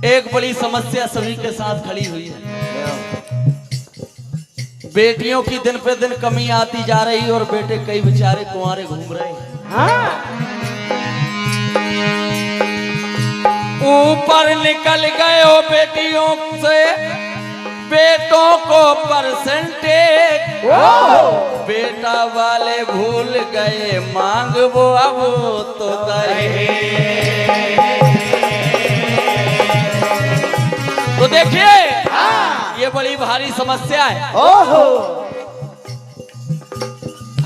एक बड़ी समस्या सभी के साथ खड़ी हुई है। बेटियों की दिन पे दिन कमी आती जा रही और बेटे कई बेचारे कुंवारे घूम रहे हैं। ऊपर निकल गए हो बेटियों से बेटों को परसेंटेज, बेटा वाले भूल गए मांग वो अब तो तो देखिए ये बड़ी भारी समस्या है।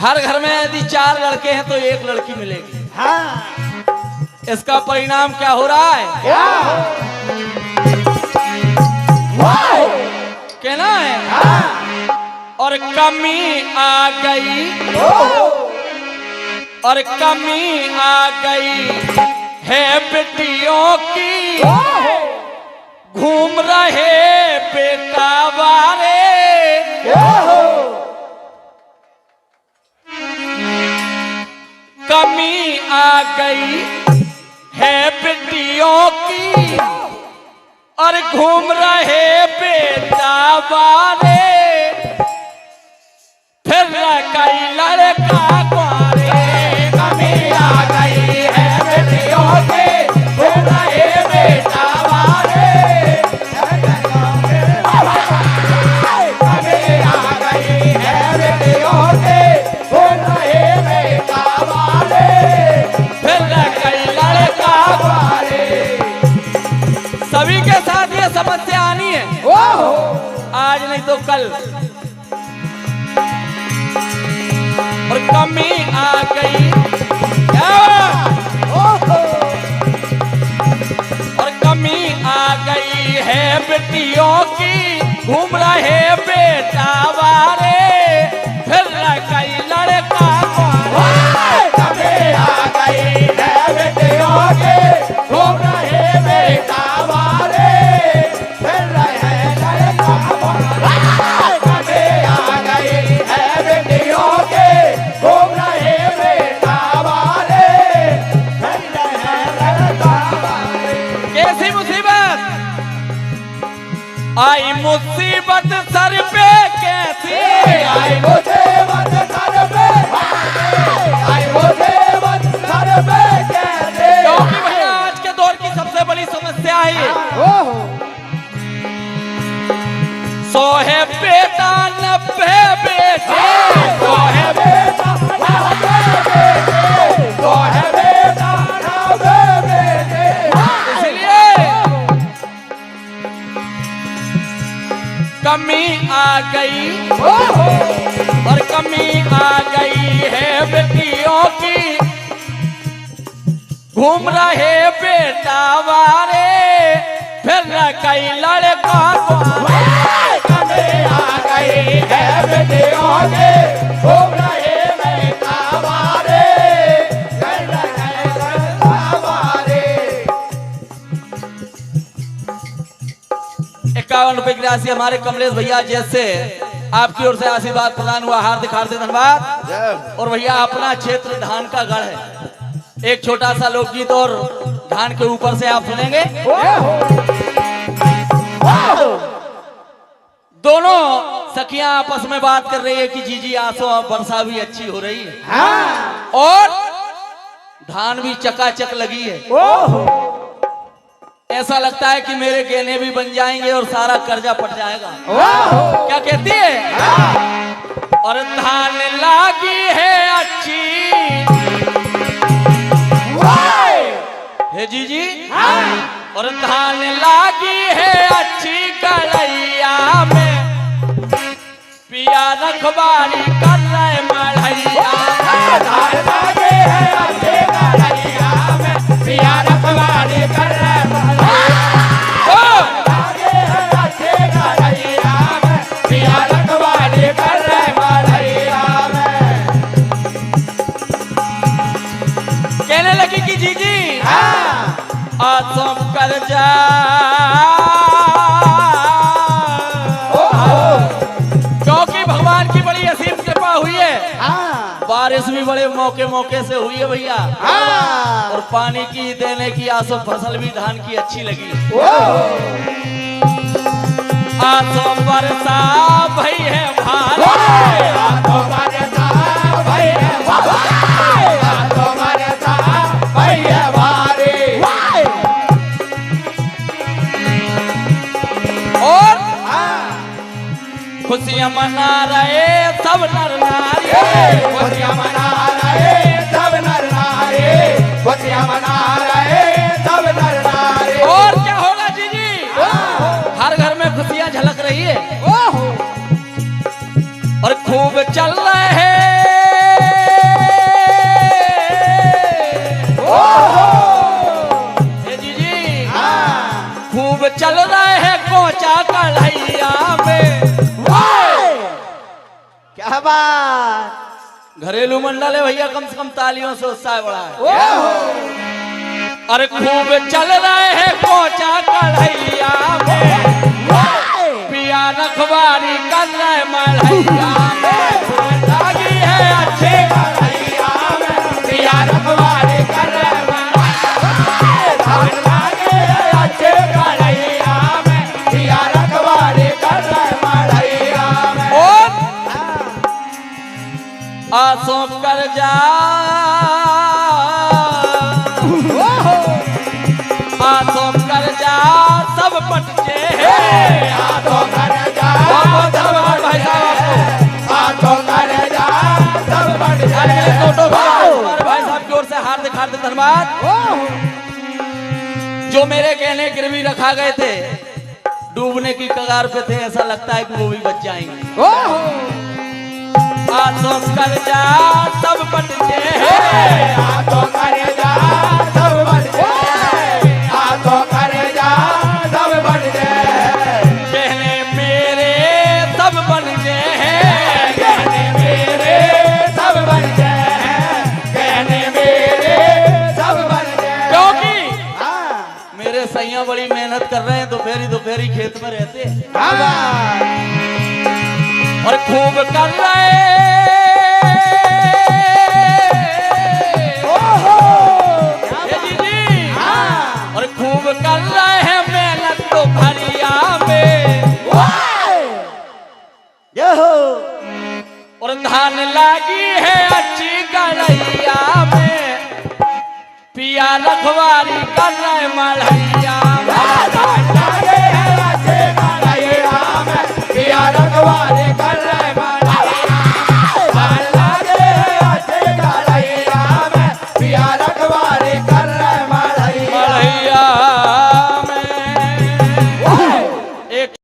हर घर में यदि 4 लड़के हैं तो 1 लड़की मिलेगी। इसका परिणाम क्या हो रहा है? कहना है और कमी आ गई, और कमी आ गई है बेटियों की, घूम रहे बेटा वारे, कमी आ गई है बेटियों की और घूम रहे बेटा वारे, फिर कई लड़का कुंवारे, कमी आ गई है बेटियों की, घूम रहे बेटा वारे, कमी आ गई है बेटियों की, घूम रहे बेटा वारे, फिर कई लड़का कुंवारे। सभी के साथ ये समस्या आनी है, आज नहीं तो कल। और कमी आ गई, और कमी आ गई है बेटियों की, घूम रहे बेटा वारे, फिर कई लड़का कुंवारे, कमी आ गई है बेटियों की, घूम रहे बेटा वारे, फिर लड़का कुंवारे, कमी आ गई है बेटियों की, घूम रहे बेटा वारे, फिर लड़का कुंवारे। कैसी मुसीबत आई, मुसीबत सर पे कैसी आई, मुसीबत सर पे, आई मुसीबत सर पे कैसी। क्योंकि भैया आज के दौर की सबसे बड़ी समस्या है, सोहे बेटा 90 बेटे, सोहे बेटा 90 बेटे, सोहे बेटा 90 बेटे। इसलिए कमी आ गई, और कमी आ गई है बेटियों की, घूम रहे बेटा वारे, फिर कई लड़का कुंवारे, कमी आ गई है बेटियों की, घूम रहे बेटा वारे, फिर कई लड़का कुंवारे। 51 रुपए की राशि हमारे कमलेश भैया जैसे आपकी ओर से आशीर्वाद प्रदान हुआ, हार्दिक हार्दिक धन्यवाद। और भैया अपना क्षेत्र धान का गढ़ है, एक छोटा सा लोकगीत और धान के ऊपर से आप सुनेंगे। दोनों सखियां आपस में बात कर रही है कि जीजी आसो वर्षा भी अच्छी हो रही है और धान भी चकाचक लगी है, ऐसा लगता है कि मेरे गहने भी बन जाएंगे और सारा कर्जा पट जाएगा। क्या कहती है? और धान लागी है अच्छी, हे जीजी, और धान लागी है अच्छी कढ़ैया में, पिया रखवारी कर रहे मढ़ैया, धान लागी है अच्छी कढ़ैया में, पिया रखवारी कर रहे जीजी आसम कर जा, क्योंकि भगवान की बड़ी असीम कृपा हुई है। बारिश भी बड़े मौके मौके से हुई है भैया। और पानी की देने की आसो फसल भी धान की अच्छी लगी। आसो बरसा भई है भारी, आसो बरसा भई है भारी, आसो बरसा भई है भारी। और खुशियां मना रहे सब नर नारी, खुशियां मना रहे सब नर नारी, खुशियां मना रहे सब नर नारी। और क्या होगा जीजी, हर घर में खुशियां झलक रही है। और खूब चल रहे हैं जीजी, खूब चल रहे हैं कोचा कढ़ैया में। क्या बात, घरेलू मंडल है भैया, कम से कम तालियों से उत्साह बढ़ा है। अरे खूब चल रहे हैं कोचा कढ़ैया में, पिया रखवारी कर रहे मढ़ैया में। लागी है अच्छे कढ़ैया में, पिया रखवारी कर रहे लागी है अच्छे कढ़ैया में, पिया रखवारी कर रहे मढ़ैया में। और आसों कर जा, आसों कर जा सब पटके हैं, आसो कर जा बहुत धन्यवाद भाई साहब आपको। आसो कर जा सब बढ़ अरे जाए। टोटो हमारे भाई साहब की ओर से हार्दिक हार्दिक धन्यवाद। जो मेरे गहने गिरवी रखा गए थे, डूबने की कगार पे थे, ऐसा लगता है कि वो भी बच जाएंगे। आसों कर जा सब पटके हैं, आसो कर जा सब बढ़ जाए, आसो कर जा सब बढ़ जाए। गहने मेरे सब बन गए हैं, कहने मेरे सब बन जाए, कहने मेरे सब बन जाए। क्योंकि हाँ, मेरे सैया बड़ी मेहनत कर रहे हैं, दोपहरी दोपहरी खेत में रहते हैं हाँ, और खूब कर रहे ये जीजी, हाँ, और खूब कर रहे हैं मेहनत दोपहरिया में। और धान लागी है अच्छी कढ़ैया में, पिया रखवारी कर रहे मढ़ैया